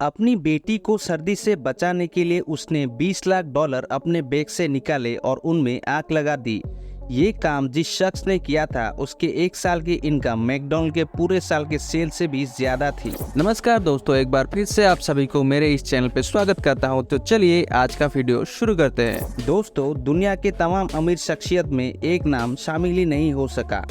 अपनी बेटी को सर्दी से बचाने के लिए उसने 20 लाख डॉलर अपने बैग से निकाले और उनमें आग लगा दी। ये काम जिस शख्स ने किया था उसके 1 साल की इनकम मैकडॉनल्ड के पूरे साल के सेल से भी ज्यादा थी। नमस्कार दोस्तों, एक बार फिर से आप सभी को मेरे इस चैनल पे स्वागत करता हूं। तो चलिए आज का वीडियो शुरू करते हैं। दोस्तों, दुनिया के तमाम अमीर शख्सियत में एक नाम शामिल ही नहीं हो सका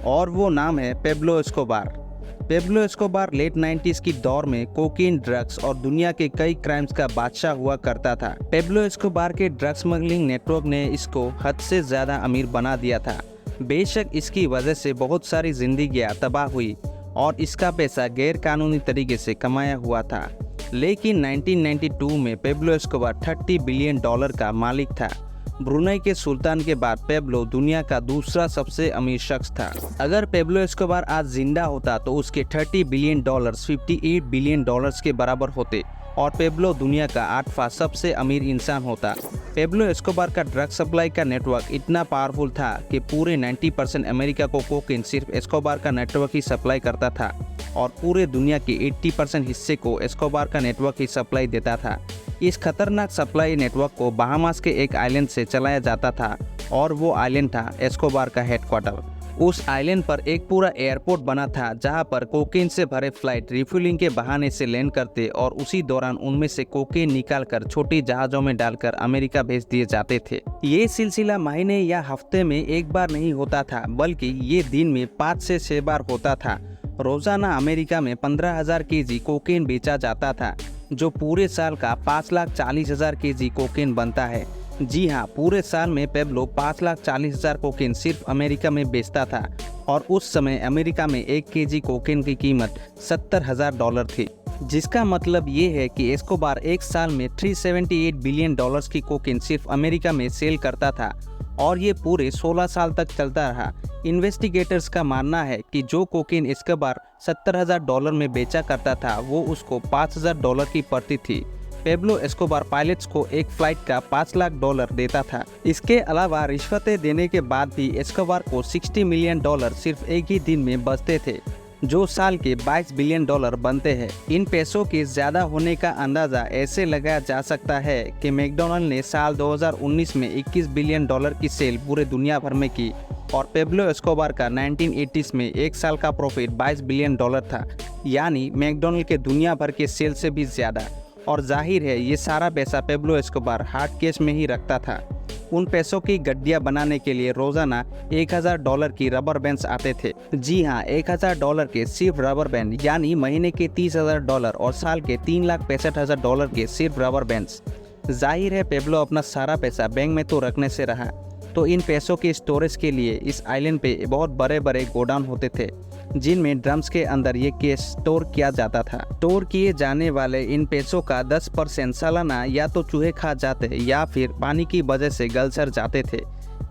और वो नाम है Pablo Escobar. Pablo Escobar late 90s की दौर में कोकीन, ड्रग्स और दुनिया के कई क्राइम्स का बादशाह हुआ करता था। पेब्लो एस्कोबार के ड्रग स्मगलिंग नेटवर्क ने इसको हद से ज्यादा अमीर बना दिया था। बेशक इसकी वजह से बहुत सारी जिंदगियां तबाह हुई और इसका पैसा गैर कानूनी तरीके से कमाया हुआ था। लेकिन 1992 में पेब्लो एस्कोबार 30 बिलियन डॉलर का मालिक था। ब्रुनई के सुल्तान के बाद पेब्लो दुनिया का दूसरा सबसे अमीर शख्स था। अगर पेब्लो एस्कोबार आज जिंदा होता तो उसके 30 बिलियन डॉलर्स 58 बिलियन डॉलर्स के बराबर होते और पेब्लो दुनिया का 8वां सबसे अमीर इंसान होता। पेब्लो एस्कोबार का ड्रग सप्लाई का नेटवर्क इतना पावरफुल था कि पूरे 90% अमेरिका को कोकीन सिर्फ एस्कोबार का नेटवर्क ही सप्लाई करता था और पूरे दुनिया के 80% हिस्से को एस्कोबार का नेटवर्क ही सप्लाई देता था। इस खतरनाक सप्लाई नेटवर्क को बहामास के एक आइलैंड से चलाया जाता था और वो आइलैंड था एस्कोबार का हेडक्वार्टर। उस आइलैंड पर एक पूरा एयरपोर्ट बना था जहां पर कोकीन से भरे फ्लाइट रिफ्यूलिंग के बहाने से लैंड करते और उसी दौरान उनमें से कोकीन निकालकर छोटी जहाज़ों में डालकर अमेरिका भेज दिए जाते थे। ये सिलसिला महीने या हफ्ते में एक बार नहीं होता था, बल्कि ये दिन में 5 से 6 बार होता था। रोजाना अमेरिका में 15,000 केजी कोकीन बेचा जाता था, जो पूरे साल का 5,40,000 केजी कोकीन बनता है। जी हाँ, पूरे साल में पेब्लो 5,40,000 कोकीन सिर्फ अमेरिका में बेचता था और उस समय अमेरिका में 1 केजी कोकीन की कीमत $70,000 थी। जिसका मतलब ये है कि एस्कोबार एक साल में 378 बिलियन डॉलर्स की कोकीन सिर्फ अमेरिका में सेल करता था और ये पूरे 16 साल तक चलता रहा। इन्वेस्टिगेटर्स का मानना है कि जो कोकीन एस्कोबार $70,000 में बेचा करता था वो उसको $5,000 की पड़ती थी। पेब्लो एस्कोबार पायलट्स को एक फ्लाइट का $5 लाख देता था। इसके अलावा रिश्वतें देने के बाद भी एस्कोबार को $60 मिलियन सिर्फ एक ही दिन में बचते थे, जो साल के $22 बिलियन बनते हैं। इन पैसों के ज्यादा होने का अंदाजा ऐसे लगाया जा सकता है कि मैकडॉनल्ड ने साल 2019 में $21 बिलियन की सेल पूरे दुनिया भर में की और पेब्लो एस्कोबार का 1980s में एक साल का प्रॉफिट $22 बिलियन था, यानी मैकडॉनल्ड के दुनिया भर के सेल से भी ज्यादा। और जाहिर है ये सारा पैसा पेब्लो एस्कोबार हार्ड कैश में ही रखता था। उन पैसों की गड्डियां बनाने के लिए रोजाना $1,000 की रबर बैंड्स आते थे। जी हाँ, $1,000 के सिर्फ रबर बैंड, यानी महीने के $30,000 और साल के $3,65,000 के सिर्फ रबर बैंड्स। जाहिर है पेब्लो अपना सारा पैसा बैंक में तो रखने से रहा, तो इन पैसों के स्टोरेज के लिए इस आइलैंड पे बहुत बड़े बड़े गोडाउन होते थे जिनमें ड्रम्स के अंदर ये कैश स्टोर किया जाता था। स्टोर किए जाने वाले इन पैसों का 10% सालाना या तो चूहे खा जाते या फिर पानी की वजह से गलसर जाते थे।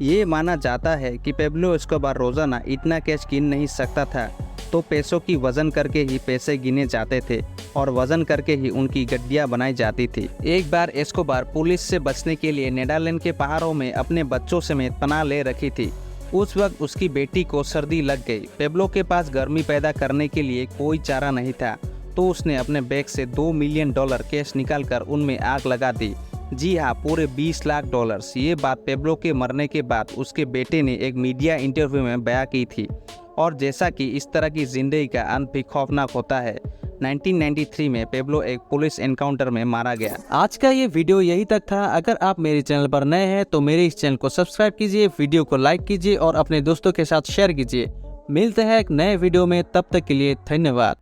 ये माना जाता है कि पेब्लो एस्कोबार रोजाना इतना कैश गिन नहीं सकता था, तो पैसों की वजन करके ही पैसे गिने जाते थे और वजन करके ही उनकी गड्डियां बनाई जाती थी। एक बार एस्कोबार पुलिस से बचने के लिए नेदरलैंड के पहाड़ों में अपने बच्चों समेत पनाह ले रखी थी। उस वक्त उसकी बेटी को सर्दी लग गई। पेब्लो के पास गर्मी पैदा करने के लिए कोई चारा नहीं था, तो उसने अपने बैग से $2 मिलियन कैश निकालकर उनमें आग लगा दी। जी हाँ, पूरे $20 लाख। ये बात पेब्लो के मरने के बाद उसके बेटे ने एक मीडिया इंटरव्यू में बयां की थी। और जैसा कि इस तरह की जिंदगी का अंत भी खौफनाक होता है, 1993 में पेब्लो एक पुलिस एनकाउंटर में मारा गया। आज का ये वीडियो यही तक था। अगर आप मेरे चैनल पर नए हैं तो मेरे इस चैनल को सब्सक्राइब कीजिए, वीडियो को लाइक कीजिए और अपने दोस्तों के साथ शेयर कीजिए। मिलते हैं एक नए वीडियो में, तब तक के लिए धन्यवाद।